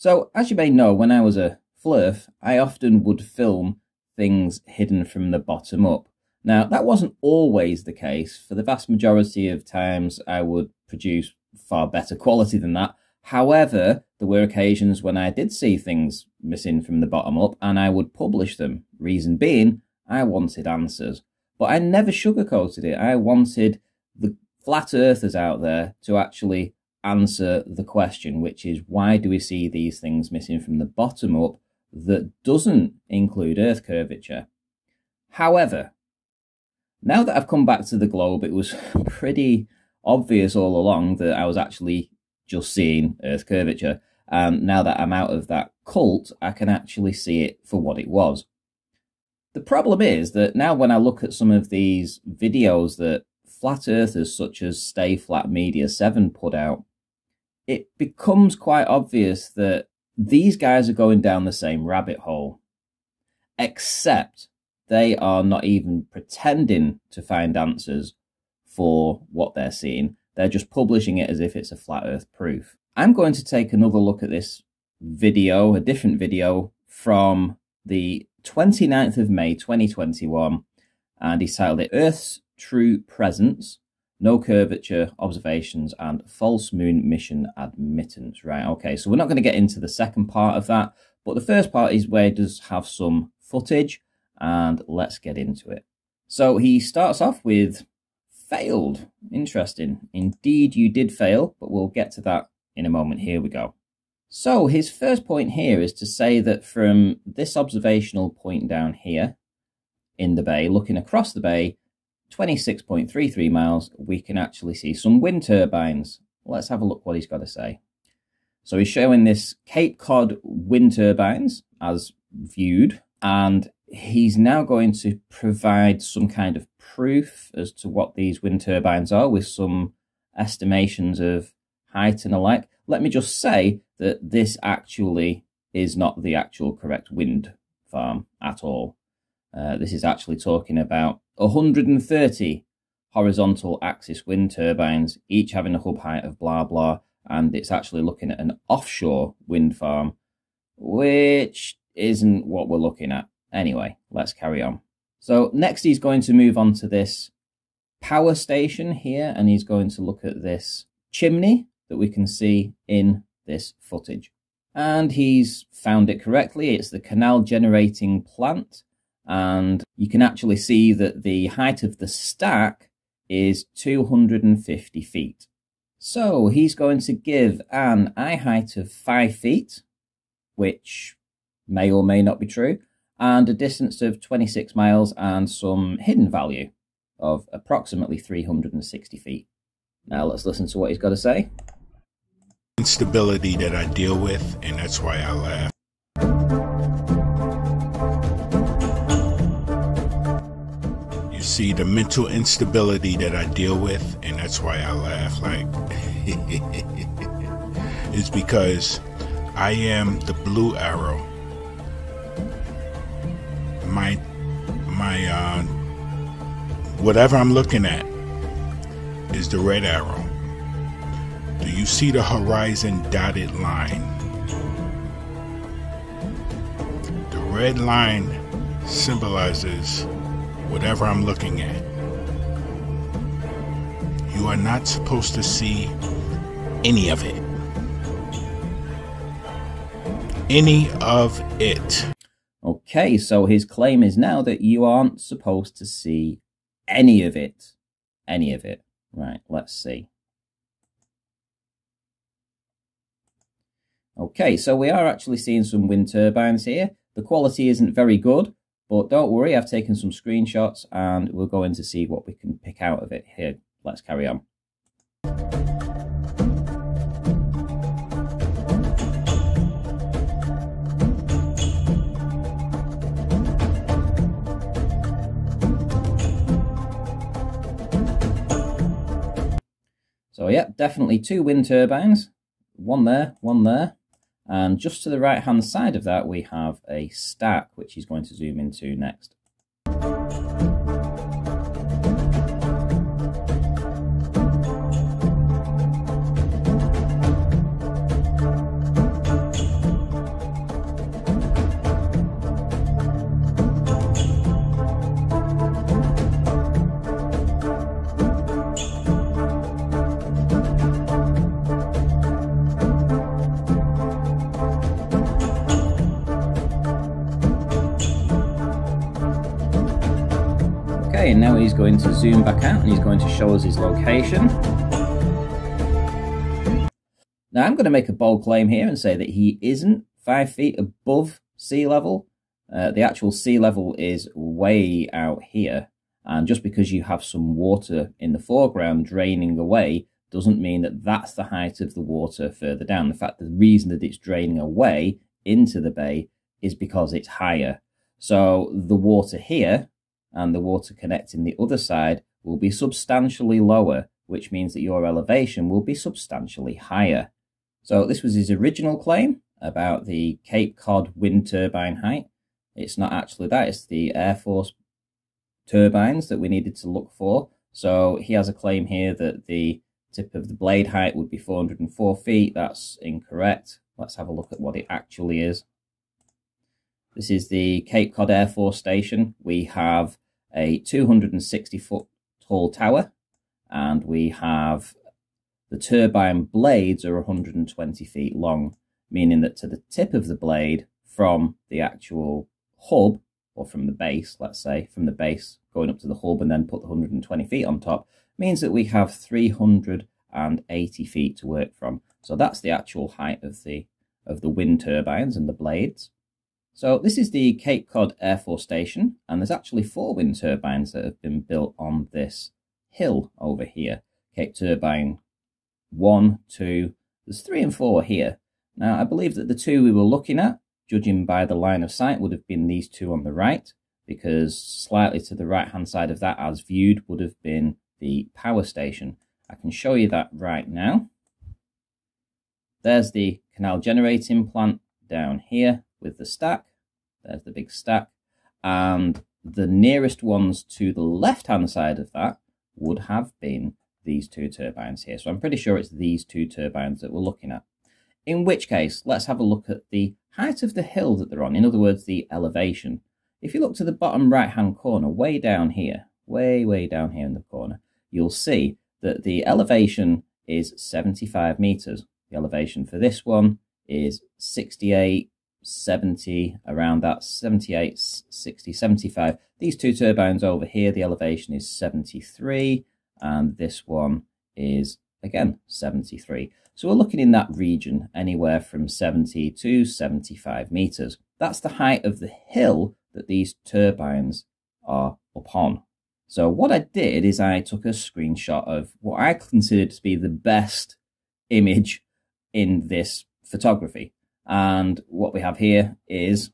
So, as you may know, when I was a flerf, I often would film things hidden from the bottom up. Now, that wasn't always the case. For the vast majority of times, I would produce far better quality than that. However, there were occasions when I did see things missing from the bottom up, and I would publish them. Reason being, I wanted answers. But I never sugarcoated it. I wanted the flat earthers out there to actually answer the question, which is, why do we see these things missing from the bottom up that doesn't include Earth curvature? However, now that I've come back to the globe, it was pretty obvious all along that I was actually just seeing Earth curvature. And now that I'm out of that cult, I can actually see it for what it was. The problem is that now when I look at some of these videos that flat earthers such as Stay Flat Media 7 put out, it becomes quite obvious that these guys are going down the same rabbit hole, except they are not even pretending to find answers for what they're seeing. They're just publishing it as if it's a flat earth proof. I'm going to take another look at this video, a different video from the 29th of May 2021, and he's titled it Earth's True Presence, No Curvature Observations and False Moon Mission Admittance. Right, okay, so we're not going to get into the second part of that, but the first part is where he does have some footage, and let's get into it. So he starts off with failed. Interesting. Indeed, you did fail, but we'll get to that in a moment. Here we go. So his first point here is to say that from this observational point down here in the bay, looking across the bay, 26.33 miles, we can actually see some wind turbines. Let's have a look what he's got to say. So he's showing this Cape Cod wind turbines as viewed, and he's now going to provide some kind of proof as to what these wind turbines are with some estimations of height and alike. Let me just say that this actually is not the actual correct wind farm at all. This is actually talking about 130 horizontal axis wind turbines, each having a hub height of blah blah, and it's actually looking at an offshore wind farm, which isn't what we're looking at. Anyway, let's carry on. So next he's going to move on to this power station here, and he's going to look at this chimney that we can see in this footage. And he's found it correctly. It's the canal generating plant, and you can actually see that the height of the stack is 250 feet. So he's going to give an eye height of 5 feet, which may or may not be true, and a distance of 26 miles and some hidden value of approximately 360 feet. Now let's listen to what he's got to say. Instability that I deal with, and that's why I laugh. You see, the mental instability that I deal with, and that's why I laugh. Like, it's because I am the blue arrow. Whatever I'm looking at is the red arrow. Do you see the horizon dotted line? The red line symbolizes whatever I'm looking at. You are not supposed to see any of it. Any of it. Okay, so his claim is now that you aren't supposed to see any of it. Any of it. Right, let's see. Okay, so we are actually seeing some wind turbines here. The quality isn't very good, but don't worry, I've taken some screenshots and we're going to see what we can pick out of it here. Let's carry on. So yeah, definitely two wind turbines, one there, and just to the right hand side of that we have a stack, which he's going to zoom into next. Okay, and now he's going to zoom back out and he's going to show us his location. Now I'm going to make a bold claim here and say that he isn't 5 feet above sea level. The actual sea level is way out here. And just because you have some water in the foreground draining away doesn't mean that that's the height of the water further down. In fact, the reason that it's draining away into the bay is because it's higher. So the water here and the water connecting the other side will be substantially lower, which means that your elevation will be substantially higher. So this was his original claim about the Cape Cod wind turbine height. It's not actually that, it's the Air Force turbines that we needed to look for. So he has a claim here that the tip of the blade height would be 404 feet. That's incorrect. Let's have a look at what it actually is. This is the Cape Cod Air Force Station. We have a 260-foot tall tower, and we have the turbine blades are 120 feet long, meaning that to the tip of the blade from the actual hub, or from the base, let's say, from the base going up to the hub and then put the 120 feet on top, means that we have 380 feet to work from. So that's the actual height of the wind turbines and the blades. So this is the Cape Cod Air Force Station, and there's actually 4 wind turbines that have been built on this hill over here. Cape Turbine 1, 2, there's 3 and 4 here. Now I believe that the 2 we were looking at, judging by the line of sight, would have been these 2 on the right, because slightly to the right hand side of that as viewed would have been the power station. I can show you that right now. There's the canal generating plant down here with the stack. There's the big stack, and the nearest ones to the left hand side of that would have been these 2 turbines here. So I'm pretty sure it's these 2 turbines that we're looking at. In which case, let's have a look at the height of the hill that they're on, in other words, the elevation. If you look to the bottom right hand corner, way down here, way down here in the corner, you'll see that the elevation is 75 meters. The elevation for this one is 68, 70, around that, 78, 60, 75. These 2 turbines over here, the elevation is 73, and this one is, again, 73. So we're looking in that region, anywhere from 70 to 75 meters. That's the height of the hill that these turbines are upon. So what I did is I took a screenshot of what I considered to be the best image in this photography. And what we have here is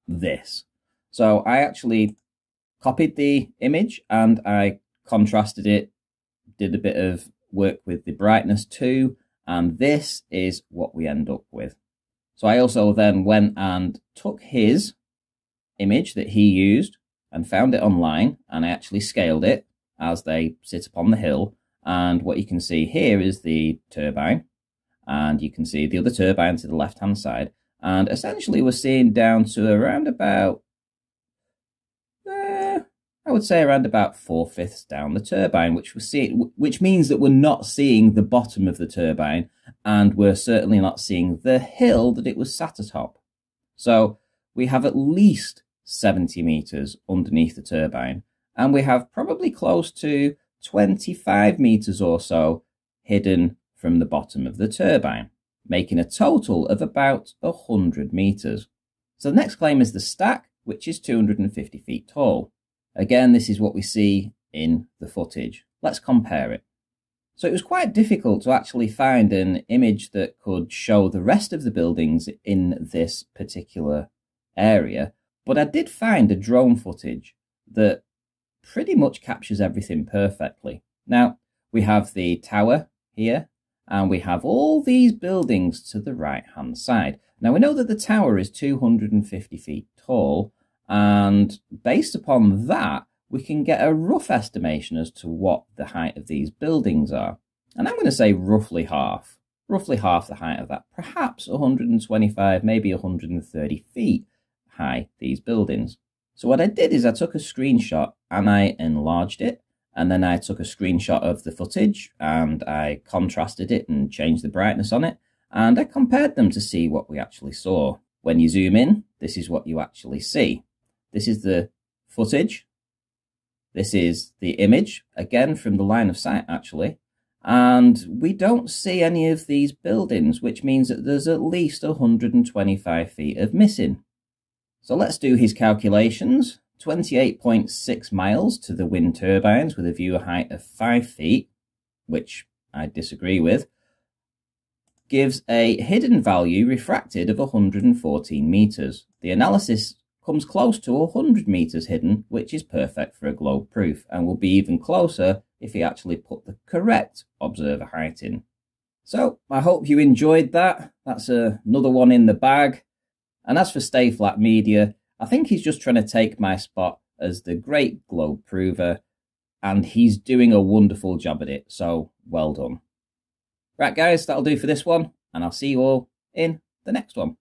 this. So I actually copied the image and I contrasted it, did a bit of work with the brightness too, and this is what we end up with. So I also then went and took his image that he used and found it online, and I actually scaled it as they sit upon the hill. And what you can see here is the turbine, and you can see the other turbine to the left hand side, and essentially we're seeing down to around about I would say around about 4/5 down the turbine, which means that we're not seeing the bottom of the turbine, and we're certainly not seeing the hill that it was sat atop. So we have at least 70 meters underneath the turbine, and we have probably close to 25 meters or so hidden from the bottom of the turbine, making a total of about 100 meters. So the next claim is the stack, which is 250 feet tall. Again, this is what we see in the footage. Let's compare it. So it was quite difficult to actually find an image that could show the rest of the buildings in this particular area, but I did find a drone footage that pretty much captures everything perfectly. Now, we have the tower here, and we have all these buildings to the right-hand side. Now, we know that the tower is 250 feet tall, and based upon that, we can get a rough estimation as to what the height of these buildings are. And I'm going to say roughly half the height of that, perhaps 125, maybe 130 feet high, these buildings. So what I did is I took a screenshot and I enlarged it, and then I took a screenshot of the footage and I contrasted it and changed the brightness on it, and I compared them to see what we actually saw. When you zoom in, this is what you actually see. This is the footage, This is the image, again from the line of sight actually, and we don't see any of these buildings, which means that there's at least 125 feet of missing. So let's do his calculations. 28.6 miles to the wind turbines with a view height of 5 feet, which I disagree with, gives a hidden value refracted of 114 meters. The analysis comes close to 100 meters hidden, which is perfect for a globe proof, and will be even closer if he actually put the correct observer height in. So I hope you enjoyed that. That's another one in the bag. And as for Stay Flat Media, I think he's just trying to take my spot as the great globe prover, and he's doing a wonderful job at it, so well done. Right guys, that'll do for this one, and I'll see you all in the next one.